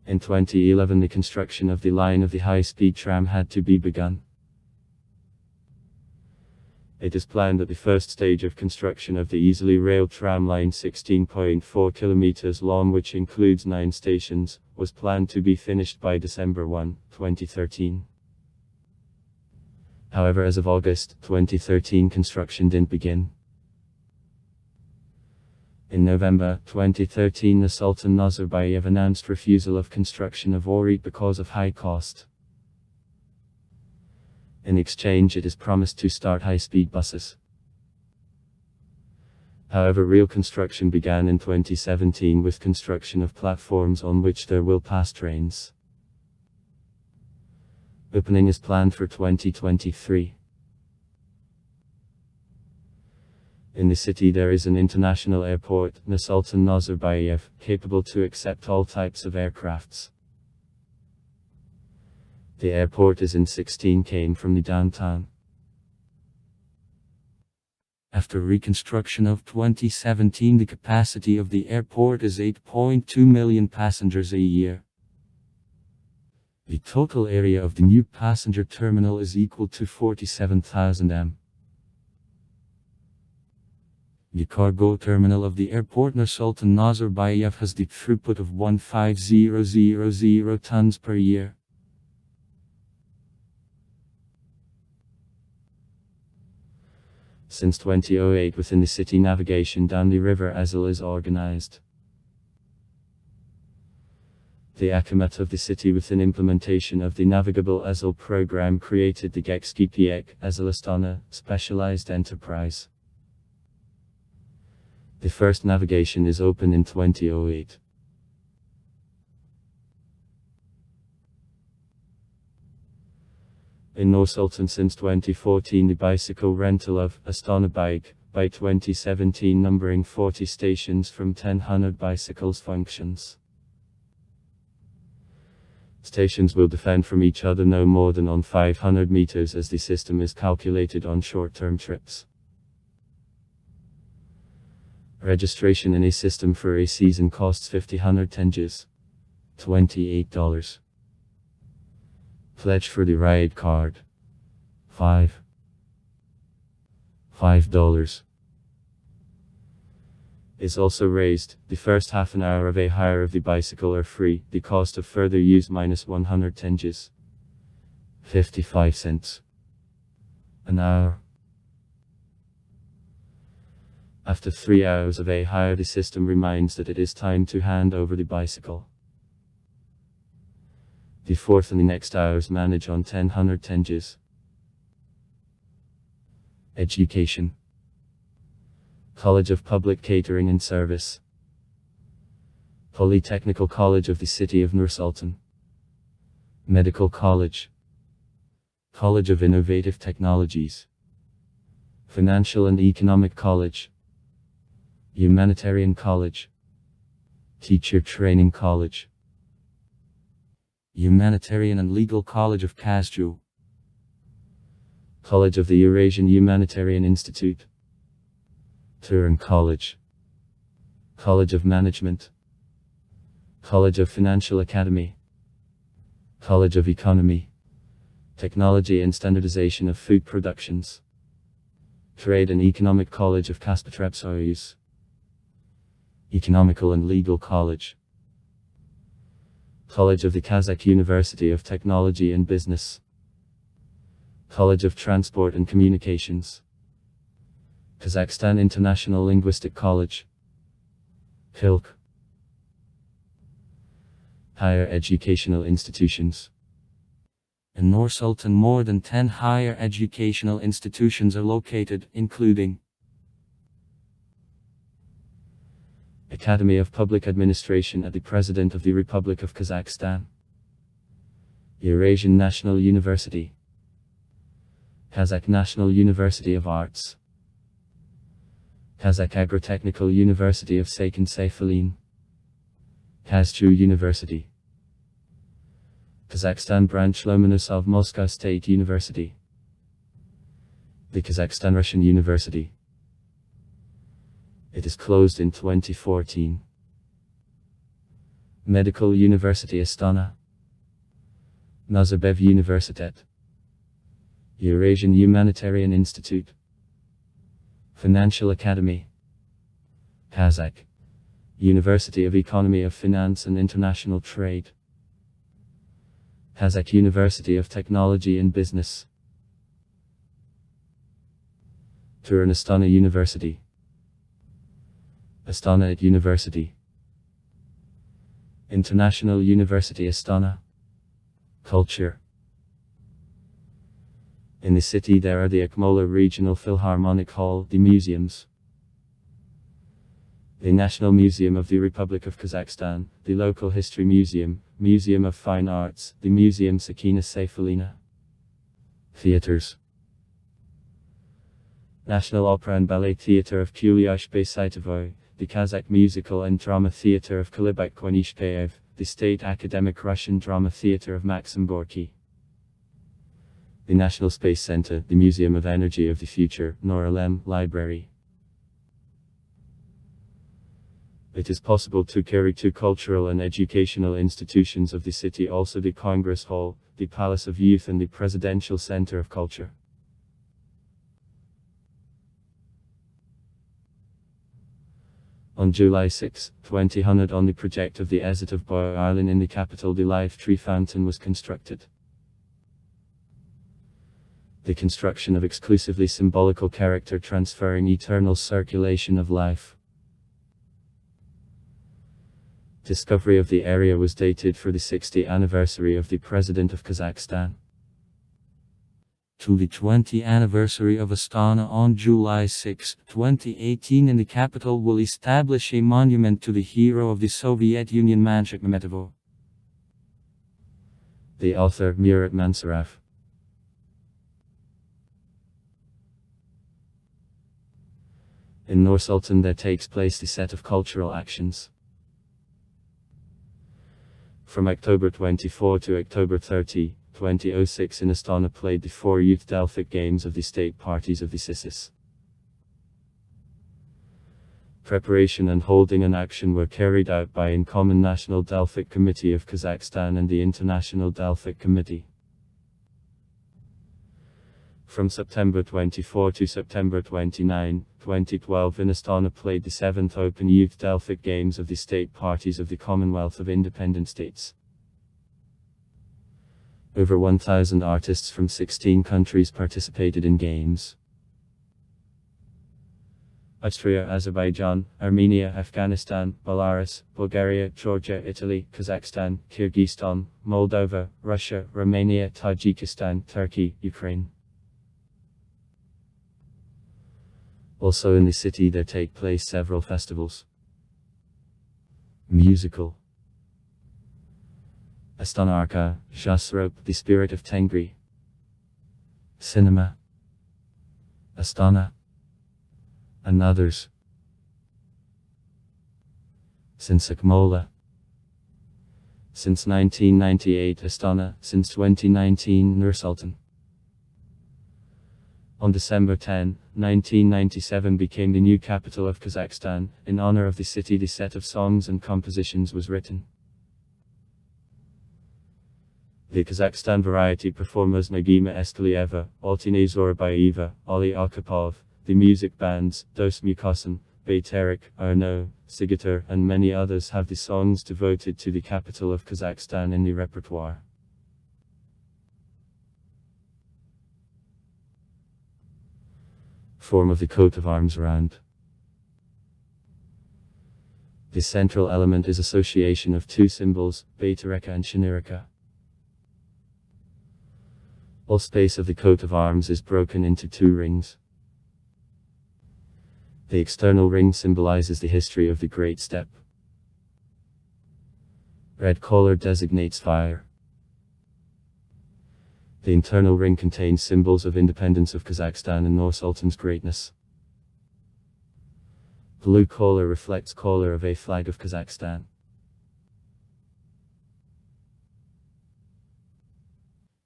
In 2011 the construction of the line of the high-speed tram had to be begun. It is planned that the first stage of construction of the easily railed tram line 16.4 kilometers long, which includes 9 stations, was planned to be finished by December 1, 2013. However, as of August 2013 construction didn't begin. In November 2013 the Sultan Nazarbayev announced refusal of construction of Orit because of high cost. In exchange it is promised to start high-speed buses. However, real construction began in 2017 with construction of platforms on which there will pass trains. Opening is planned for 2023. In the city there is an international airport, Nur-Sultan Nazarbayev, capable to accept all types of aircrafts. The airport is in 16 km from the downtown. After reconstruction of 2017 the capacity of the airport is 8.2 million passengers a year. The total area of the new passenger terminal is equal to 47,000 m. The cargo terminal of the airport Nur-Sultan Nazarbayev has the throughput of 15,000 tons per year. Since 2008 within the city navigation down the river Azal is organized. The Akamat of the city within implementation of the Navigable Azal program created the Gekskipiek Azalistana specialized enterprise. The first navigation is open in 2008. In Nur-Sultan since 2014 the bicycle rental of Astana Bike, by 2017 numbering 40 stations from 1,000 bicycles functions. Stations will defend from each other no more than on 500 meters as the system is calculated on short-term trips. Registration in a system for a season costs 50 tenges, $28. Pledge for the ride card, $5. Is also raised. The first half an hour of a hire of the bicycle are free. The cost of further use minus 100 tenges, 55 cents an hour. After 3 hours of a hire the system reminds that it is time to hand over the bicycle. The fourth and the next hours manage on 1,000 tenges. Education. College of Public Catering and Service. Polytechnical College of the City of Nur-Sultan. Medical College. College of Innovative Technologies. Financial and Economic College. Humanitarian College. Teacher Training College. Humanitarian and Legal College of Kazju. College of the Eurasian Humanitarian Institute. Turin College. College of Management. College of Financial Academy. College of Economy. Technology and Standardization of Food Productions. Trade and Economic College of Kaspatrepsoyuz. Economical and Legal College. College of the Kazakh University of Technology and Business. College of Transport and Communications. Kazakhstan International Linguistic College. KILK. Higher educational institutions. In Nur-Sultan, more than 10 higher educational institutions are located, including Academy of Public Administration at the President of the Republic of Kazakhstan, Eurasian National University, Kazakh National University of Arts, Kazakh Agro-Technical University of Saykan-Sayfalin, Kazchu University, Kazakhstan Branch Lomonosov Moscow State University, the Kazakhstan Russian University. It is closed in 2014. Medical University Astana, Nazarbayev Universitet, Eurasian Humanitarian Institute, Financial Academy, Kazakh University of Economy of Finance and International Trade, Kazakh University of Technology and Business, Turan Astana University, Astana University, International University Astana. Culture. In the city there are the Akmola Regional Philharmonic Hall, the museums, the National Museum of the Republic of Kazakhstan, the Local History Museum, Museum of Fine Arts, the Museum Sakina Sayfalina. Theaters. National Opera and Ballet Theatre of Kuliashbey-Saitovo, the Kazakh Musical and Drama Theatre of Kalibak-Kwanishpeyev, the State Academic Russian Drama Theatre of Maxim Gorky, the National Space Center, the Museum of Energy of the Future, Nur-Sultan Library. It is possible to carry to cultural and educational institutions of the city, also the Congress Hall, the Palace of Youth and the Presidential Center of Culture. On July 6, 2000, on the project of the exit of Boyo Island in the capital, the Life Tree Fountain was constructed. The construction of exclusively symbolical character, transferring eternal circulation of life. Discovery of the area was dated for the 60th anniversary of the President of Kazakhstan. To the 20th anniversary of Astana on July 6, 2018, in the capital will establish a monument to the hero of the Soviet Union Manshuk Mametovo. The author Murat Mansurov. In Nur-Sultan there takes place the set of cultural actions. From October 24 to October 30, 2006, in Astana played the 4 youth Delphic games of the state parties of the CISIS. Preparation and holding an action were carried out by in common National Delphic Committee of Kazakhstan and the International Delphic Committee. From September 24 to September 29, 2012, in Astana played the 7th Open Youth Delphic Games of the state parties of the Commonwealth of Independent States. Over 1,000 artists from 16 countries participated in games. Austria, Azerbaijan, Armenia, Afghanistan, Belarus, Bulgaria, Georgia, Italy, Kazakhstan, Kyrgyzstan, Moldova, Russia, Romania, Tajikistan, Turkey, Ukraine. Also in the city there take place several festivals. Musical. Astana Arka, Jasrop, the Spirit of Tengri. Cinema. Astana. And others. Since Akmola. Since 1998 Astana, since 2019 Nur-Sultan. On December 10, 1997 became the new capital of Kazakhstan. In honor of the city the set of songs and compositions was written. The Kazakhstan variety performers Nagima Eskalieva, Altina Zorbaeva, Ali Akapov, the music bands, Dos Mukosan, Bayterik, Arno, Sigatar and many others have the songs devoted to the capital of Kazakhstan in the repertoire. Form of the coat of arms round. The central element is association of two symbols, Baytereka and Shinirika. All space of the coat of arms is broken into 2 rings. The external ring symbolizes the history of the Great Steppe. Red color designates fire. The internal ring contains symbols of independence of Kazakhstan and Nur-Sultan's greatness. Blue color reflects color of a flag of Kazakhstan.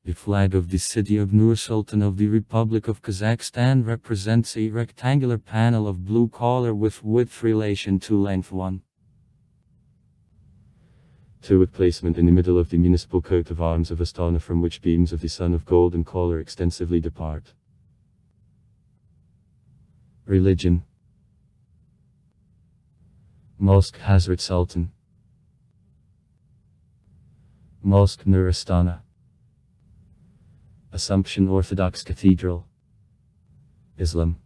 The flag of the city of Nur-Sultan of the Republic of Kazakhstan represents a rectangular panel of blue color with width relation to length 1. 2 with placement in the middle of the municipal coat of arms of Astana, from which beams of the sun of golden color extensively depart. Religion. Mosque Hazrat Sultan. Mosque Nur-Astana. Assumption Orthodox Cathedral. Islam.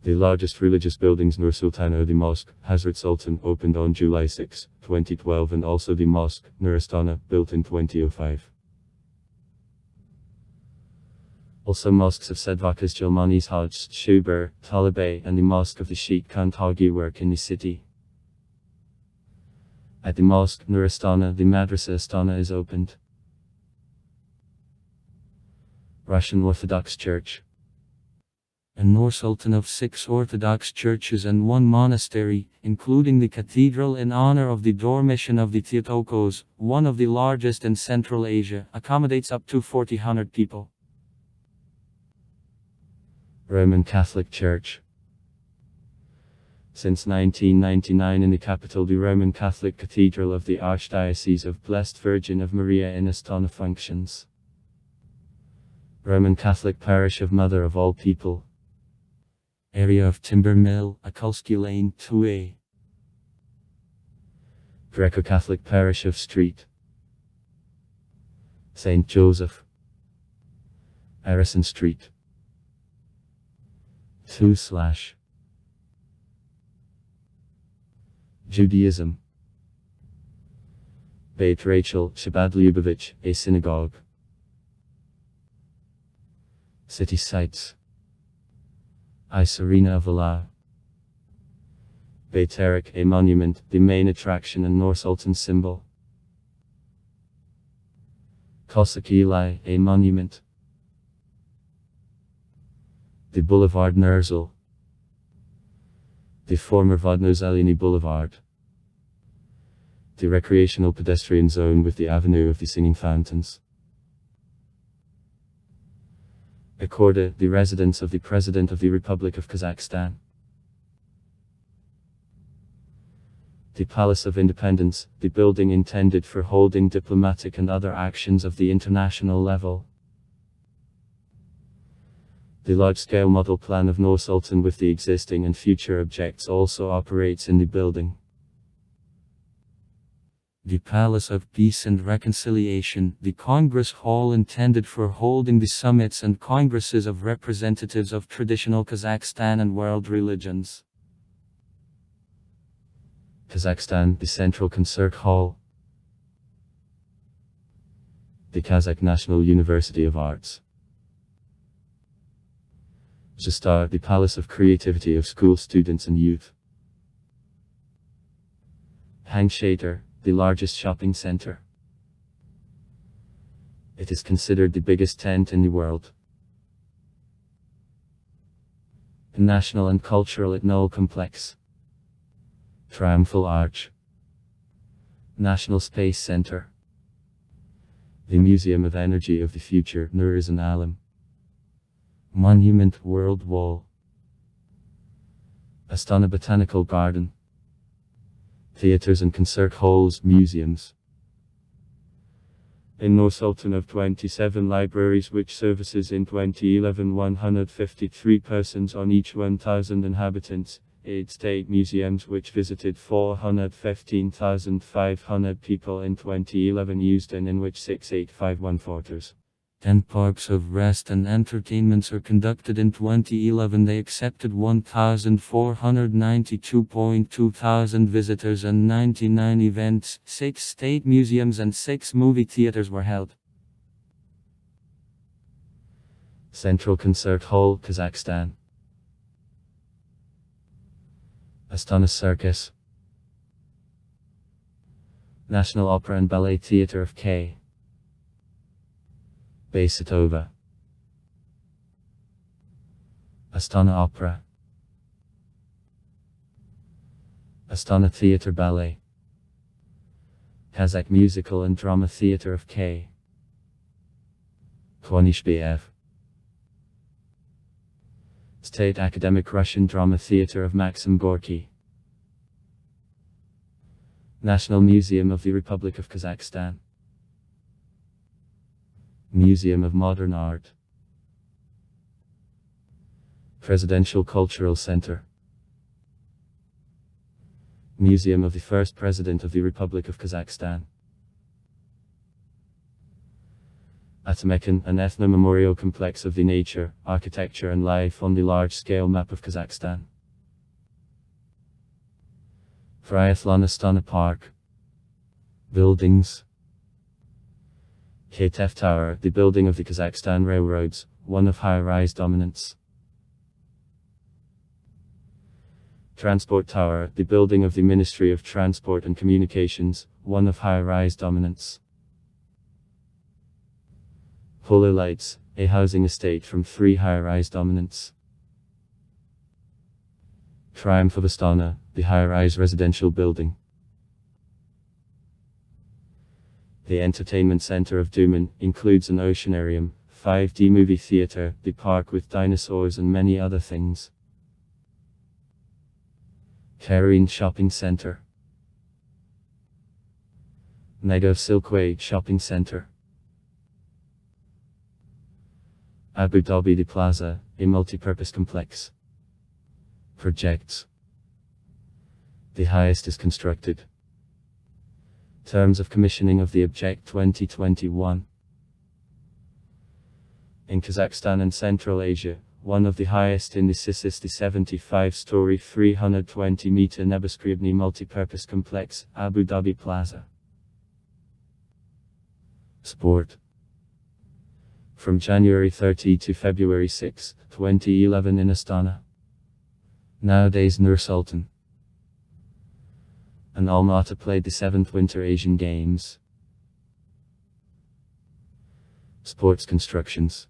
The largest religious buildings Nur-Sultan or the Mosque Hazrat Sultan opened on July 6, 2012, and also the Mosque Nur-Astana built in 2005. Also mosques of Sedvakas Jalmanis Hajj, Shubur, Talibay and the Mosque of the Sheikh Kantagi work in the city. At the Mosque Nur-Astana the Madrasa Astana is opened. Russian Orthodox Church. A Nur-Sultan of 6 Orthodox churches and 1 monastery, including the cathedral in honor of the Dormition of the Theotokos, one of the largest in Central Asia, accommodates up to 4,000 people. Roman Catholic Church. Since 1999 in the capital, the Roman Catholic Cathedral of the Archdiocese of Blessed Virgin of Maria in Astana functions. Roman Catholic Parish of Mother of All People. Area of Timber Mill, Akulski Lane 2A. Greco-Catholic Parish of Street. St. Joseph. Harrison Street. 2/ Judaism. Beit Rachel, Shabbat Lyubavitch, a synagogue. City sites. Ice Arena of Allah. Beit Erik, a monument, the main attraction and Nur-Sultan symbol. Cossack Eli, a monument. The Boulevard Nur-Sul. The former Vodno-Zelyny Boulevard. The recreational pedestrian zone with the Avenue of the Singing Fountains. Akorda, the residence of the President of the Republic of Kazakhstan. The Palace of Independence, the building intended for holding diplomatic and other actions of the international level. The large-scale model plan of Nur-Sultan with the existing and future objects also operates in the building. The Palace of Peace and Reconciliation, the Congress Hall intended for holding the summits and congresses of representatives of traditional Kazakhstan and world religions. Kazakhstan, the Central Concert Hall. The Kazakh National University of Arts. Zastar, the Palace of Creativity of school students and youth. Hangshater, the largest shopping center. It is considered the biggest tent in the world. The National and Cultural Ethnol Complex. Triumphal Arch. National Space Center. The Museum of Energy of the Future, Nur-Sultan Alam. Monument World Wall. Astana Botanical Garden. Theaters and concert halls, museums. In Nur-Sultan of 27 libraries which services in 2011 153 persons on each 1,000 inhabitants, 8 state museums which visited 415,500 people in 2011 used and in which 6,851 photos. 10 parks of rest and entertainments are conducted in 2011. They accepted 1,492.2 thousand visitors and 99 events. 6 state museums and 6 movie theaters were held. Central Concert Hall, Kazakhstan. Astana Circus. National Opera and Ballet Theatre of K. Baysatova. Astana Opera. Astana Theatre Ballet. Kazakh Musical and Drama Theatre of K. Konishbeev. State Academic Russian Drama Theatre of Maxim Gorky. National Museum of the Republic of Kazakhstan. Museum of Modern Art. Presidential Cultural Center. Museum of the First President of the Republic of Kazakhstan. Atamekan, an ethno-memorial complex of the nature, architecture and life on the large-scale map of Kazakhstan. Triathlon Astana Park. Buildings. KTF Tower, the building of the Kazakhstan railroads, one of high-rise dominance. Transport Tower, the building of the Ministry of Transport and Communications, one of high-rise dominance. Polo Lights, a housing estate from 3 high-rise dominance. Triumph of Astana, the high-rise residential building. The entertainment center of Duman includes an oceanarium, 5D movie theater, the park with dinosaurs and many other things. Kareen Shopping Center. Negov Silkway Shopping Center. Abu Dhabi The Plaza, a multi-purpose complex. Projects. The highest is constructed. Terms of commissioning of the object 2021. In Kazakhstan and Central Asia, one of the highest in the CIS is the 75-story 320-meter Nebeskrebny multi-purpose complex, Abu Dhabi Plaza. Sport. From January 30 to February 6, 2011 in Astana. Nowadays Nur-Sultan. And Almaty played the 7th Winter Asian Games. Sports constructions.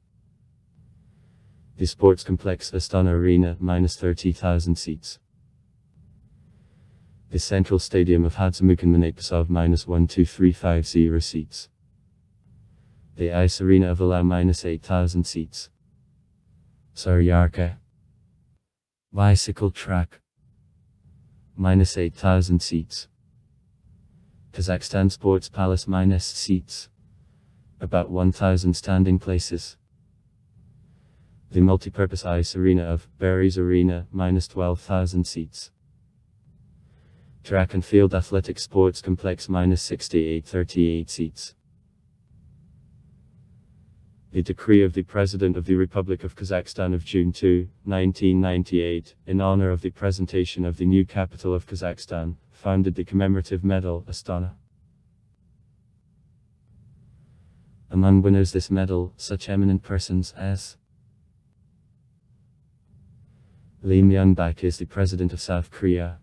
The sports complex Astana Arena, -30,000 seats. The central stadium of Hadzamukan Manapasov, -12350 seats. The ice arena of Alau, -8,000 seats. Saryarka. Bicycle track. -8,000 seats. Kazakhstan Sports Palace, -seats. About 1,000 standing places. The multipurpose ice arena of Berries Arena, -12,000 seats. Track and field athletic sports complex, -6838 seats. The decree of the President of the Republic of Kazakhstan of June 2, 1998, in honor of the presentation of the new capital of Kazakhstan, founded the commemorative medal Astana. Among winners this medal, such eminent persons as Lee Myung-bak is the President of South Korea.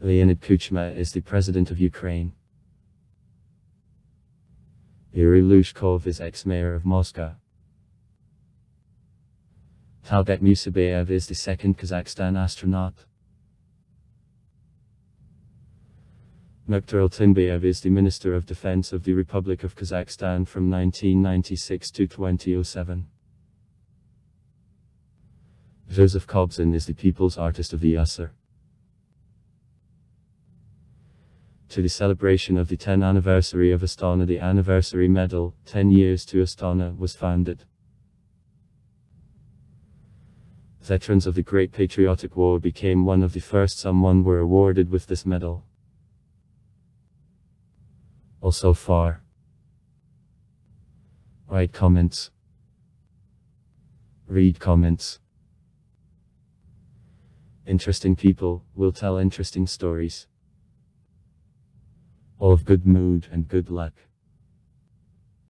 Leonid Kuchma is the President of Ukraine. Yuri Lushkov is ex-mayor of Moscow. Talgat Musabayev is the second Kazakhstan astronaut. Mukhtar Altinbayev is the Minister of Defense of the Republic of Kazakhstan from 1996 to 2007. Joseph Kobzin is the People's Artist of the Usr. To the celebration of the 10th anniversary of Astana, the anniversary medal, 10 years to Astana, was founded. Veterans of the Great Patriotic War became one of the first someone were awarded with this medal. Also far. Write comments. Read comments. Interesting people will tell interesting stories. All of good mood and good luck.